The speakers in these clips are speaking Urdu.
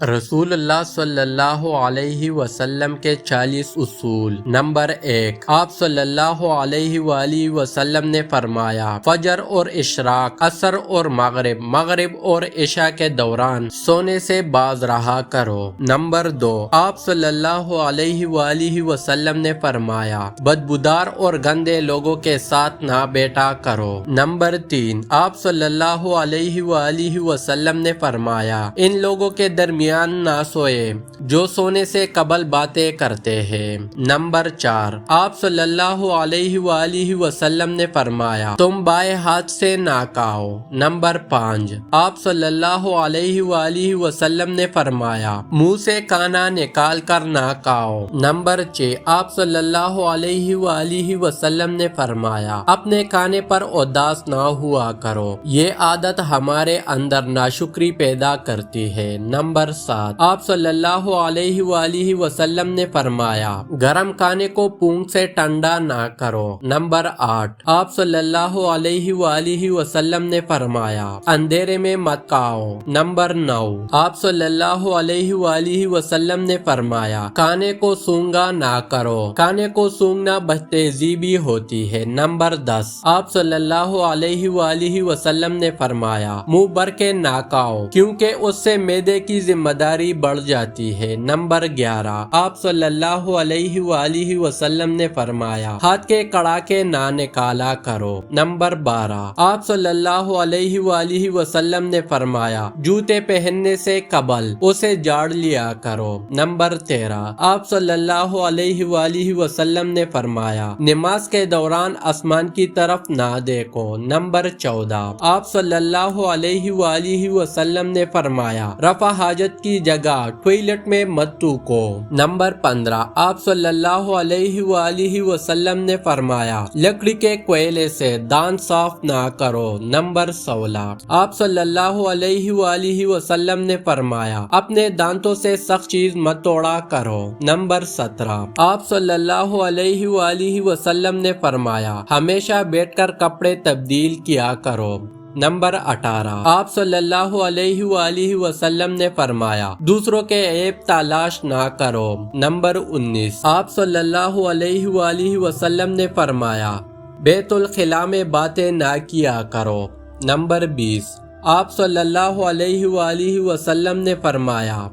رسول اللہ صلی اللہ علیہ وسلم کے 40 اصول۔ نمبر 1، آپ صلی اللہ علیہ وآلہ وسلم نے فرمایا، فجر اور اشراق، عصر اور مغرب اور عشاء کے دوران سونے سے باز رہا کرو۔ نمبر 2، آپ صلی اللہ علیہ وآلہ وسلم نے فرمایا، بدبودار اور گندے لوگوں کے ساتھ نہ بیٹھا کرو۔ نمبر 3، آپ صلی اللہ علیہ وآلہ وسلم نے فرمایا، ان لوگوں کے درمیان نہ سوئے جو سونے سے قبل باتیں کرتے ہیں۔ نمبر 4، آپ صلی اللہ علیہ وآلہ وسلم نے فرمایا، تم بائیں ہاتھ سے نہ کھاؤ۔ نمبر 5، آپ صلی اللہ علیہ وآلہ وسلم نے فرمایا، منہ سے کھانا نکال کر نہ کھاؤ۔ نمبر 6، آپ صلی اللہ علیہ وآلہ وسلم نے فرمایا، اپنے کھانے پر اداس نہ ہوا کرو، یہ عادت ہمارے اندر ناشکری پیدا کرتی ہے۔ نمبر 7، آپ صلی اللہ علیہ وآلہ وسلم نے فرمایا، گرم کھانے کو پونگ سے ٹھنڈا نہ کرو۔ نمبر 8، آپ صلی اللہ علیہ وآلہ وسلم نے فرمایا، اندھیرے میں مت کھاؤ۔ نمبر 9، آپ صلی اللہ علیہ وآلہ وسلم نے فرمایا، کھانے کو سونگا نہ کرو، کھانے کو سونگنا بدتہذیبی ہوتی ہے۔ نمبر 10، آپ صلی اللہ علیہ وآلہ وسلم نے فرمایا، منہ بھر کے نہ کھاؤ کیونکہ اس سے معدے کی ذمہ داری بڑھ جاتی ہے۔ نمبر 11، آپ صلی اللہ علیہ وآلہ وسلم نے فرمایا، ہاتھ کے کڑاکے نہ نکالا کرو۔ نمبر 12، آپ صلی اللہ علیہ وآلہ وسلم نے فرمایا، جوتے پہننے سے قبل اسے جاڑ لیا کرو۔ نمبر 13، آپ صلی اللہ علیہ وآلہ وسلم نے فرمایا، نماز کے دوران آسمان کی طرف نہ دیکھو۔ نمبر 14، آپ صلی اللہ علیہ وآلہ وسلم نے فرمایا، رفع حاجت کی جگہ ٹوائلٹ میں مت تھوکو۔ نمبر 15، آپ صلی اللہ علیہ وآلہ وسلم نے فرمایا، لکڑی کے کوئلے سے دانت صاف نہ کرو۔ نمبر 16، آپ صلی اللہ علیہ وآلہ وسلم نے فرمایا، اپنے دانتوں سے سخت چیز مت توڑا کرو۔ نمبر 17، آپ صلی اللہ علیہ وآلہ وسلم نے فرمایا، ہمیشہ بیٹھ کر کپڑے تبدیل کیا کرو۔ نمبر 18، آپ صلی اللہ علیہ وآلہ وسلم نے فرمایا، دوسروں کے عیب تلاش نہ کرو۔ نمبر 19، آپ صلی اللہ علیہ وآلہ وسلم نے فرمایا، بیت الخلاء میں باتیں نہ کیا کرو۔ نمبر 20، آپ صلی اللہ علیہ وآلہ وسلم نے فرمایا،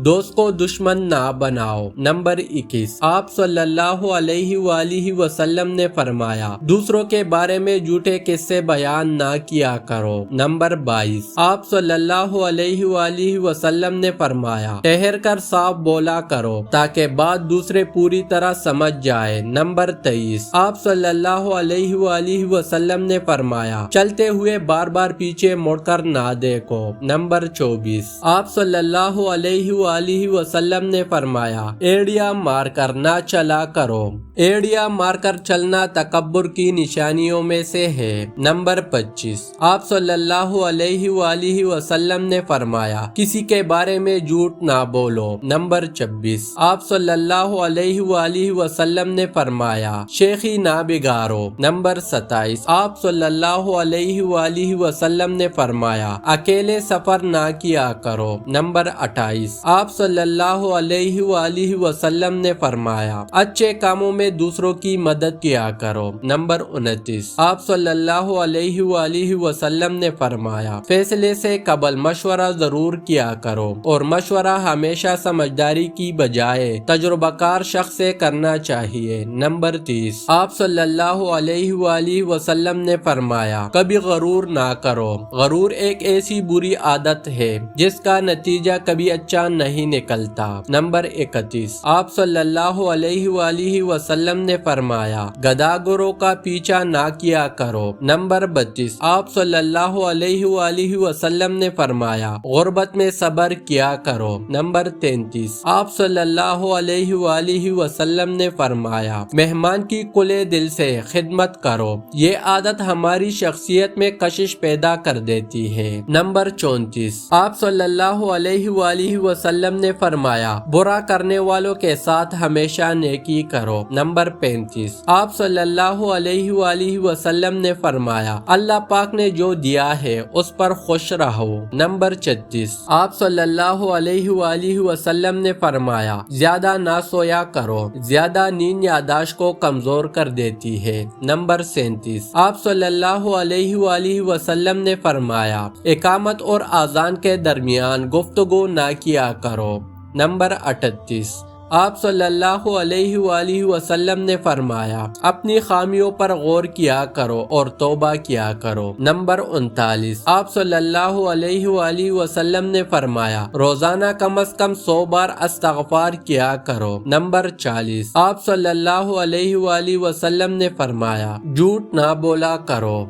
دوست کو دشمن نہ بناؤ۔ نمبر 21، آپ صلی اللہ علیہ وآلہ وسلم نے فرمایا، دوسروں کے بارے میں جھوٹے قصے بیان نہ کیا کرو۔ نمبر 22، آپ صلی اللہ علیہ وآلہ وسلم نے فرمایا، ٹھہر کر صاف بولا کرو تاکہ بات دوسرے پوری طرح سمجھ جائے۔ نمبر 23، آپ صلی اللہ علیہ وآلہ وسلم نے فرمایا، چلتے ہوئے بار بار پیچھے مڑ کر نہ دیکھو۔ نمبر 24، آپ صلی اللہ علیہ وآلہ وسلم نے فرمایا، ایڑیاں مار کر نہ چلا کرو۔ ایڑیاں مار کر چلنا تکبر کی نشانیوں میں سے ہے۔ نمبر 25، آپ صلی اللہ علیہ وآلہ وسلم نے فرمایا، کسی کے بارے میں جھوٹ نہ بولو۔ نمبر 26، آپ صلی اللہ علیہ وآلہ وسلم نے فرمایا، شیخی نہ بگاڑو۔ نمبر 27، آپ صلی اللہ علیہ وآلہ وسلم نے فرمایا، اکیلے سفر نہ کیا کرو۔ نمبر 28، آپ صلی اللہ علیہ وآلہ وسلم نے فرمایا، اچھے کاموں میں دوسروں کی مدد کیا کرو۔ نمبر 29، آپ صلی اللہ علیہ وآلہ وسلم نے فرمایا، فیصلے سے قبل مشورہ ضرور کیا کرو اور مشورہ ہمیشہ سمجھداری کی بجائے تجربہ کار شخص سے کرنا چاہیے۔ نمبر 30، آپ صلی اللہ علیہ وآلہ وسلم نے فرمایا، کبھی غرور نہ کرو۔ غرور ایک ایسی بری عادت ہے جس کا نتیجہ کبھی اچھا نہیں نکلتا۔ نمبر 31، آپ صلی اللہ علیہ وآلہ وسلم نے فرمایا، گداگروں کا پیچھا نہ کیا کرو۔ نمبر 32، آپ صلی اللہ علیہ وآلہ وسلم نے فرمایا، غربت میں صبر کیا کرو۔ نمبر 33، آپ صلی اللہ علیہ وآلہ وسلم نے فرمایا، مہمان کی کھلے دل سے خدمت کرو۔ یہ عادت ہماری شخصیت میں کشش پیدا کر دیتی ہے۔ نمبر 34، آپ صلی اللہ علیہ وآلہ وسلم وسلم نے فرمایا برا کرنے والوں کے ساتھ ہمیشہ نیکی کرو۔ نمبر 35 آپ صلی اللہ علیہ وآلہ وسلم نے فرمایا اللہ پاک نے جو دیا ہے اس پر خوش رہو۔ نمبر 36 آپ صلی اللہ علیہ وآلہ وسلم نے فرمایا زیادہ نہ سویا کرو، زیادہ نیند یاداشت کو کمزور کر دیتی ہے۔ نمبر 37 آپ صلی اللہ علیہ وآلہ وسلم نے فرمایا اقامت اور اذان کے درمیان گفتگو نہ کیا کرو۔ نمبر 38 آپ صلی اللہ علیہ وآلہ وسلم نے فرمایا اپنی خامیوں پر غور کیا کرو اور توبہ کیا کرو۔ نمبر 39 آپ صلی اللہ علیہ وآلہ وسلم نے فرمایا روزانہ کم از کم 100 بار استغفار کیا کرو۔ نمبر 40 آپ صلی اللہ علیہ وآلہ وسلم نے فرمایا جھوٹ نہ بولا کرو۔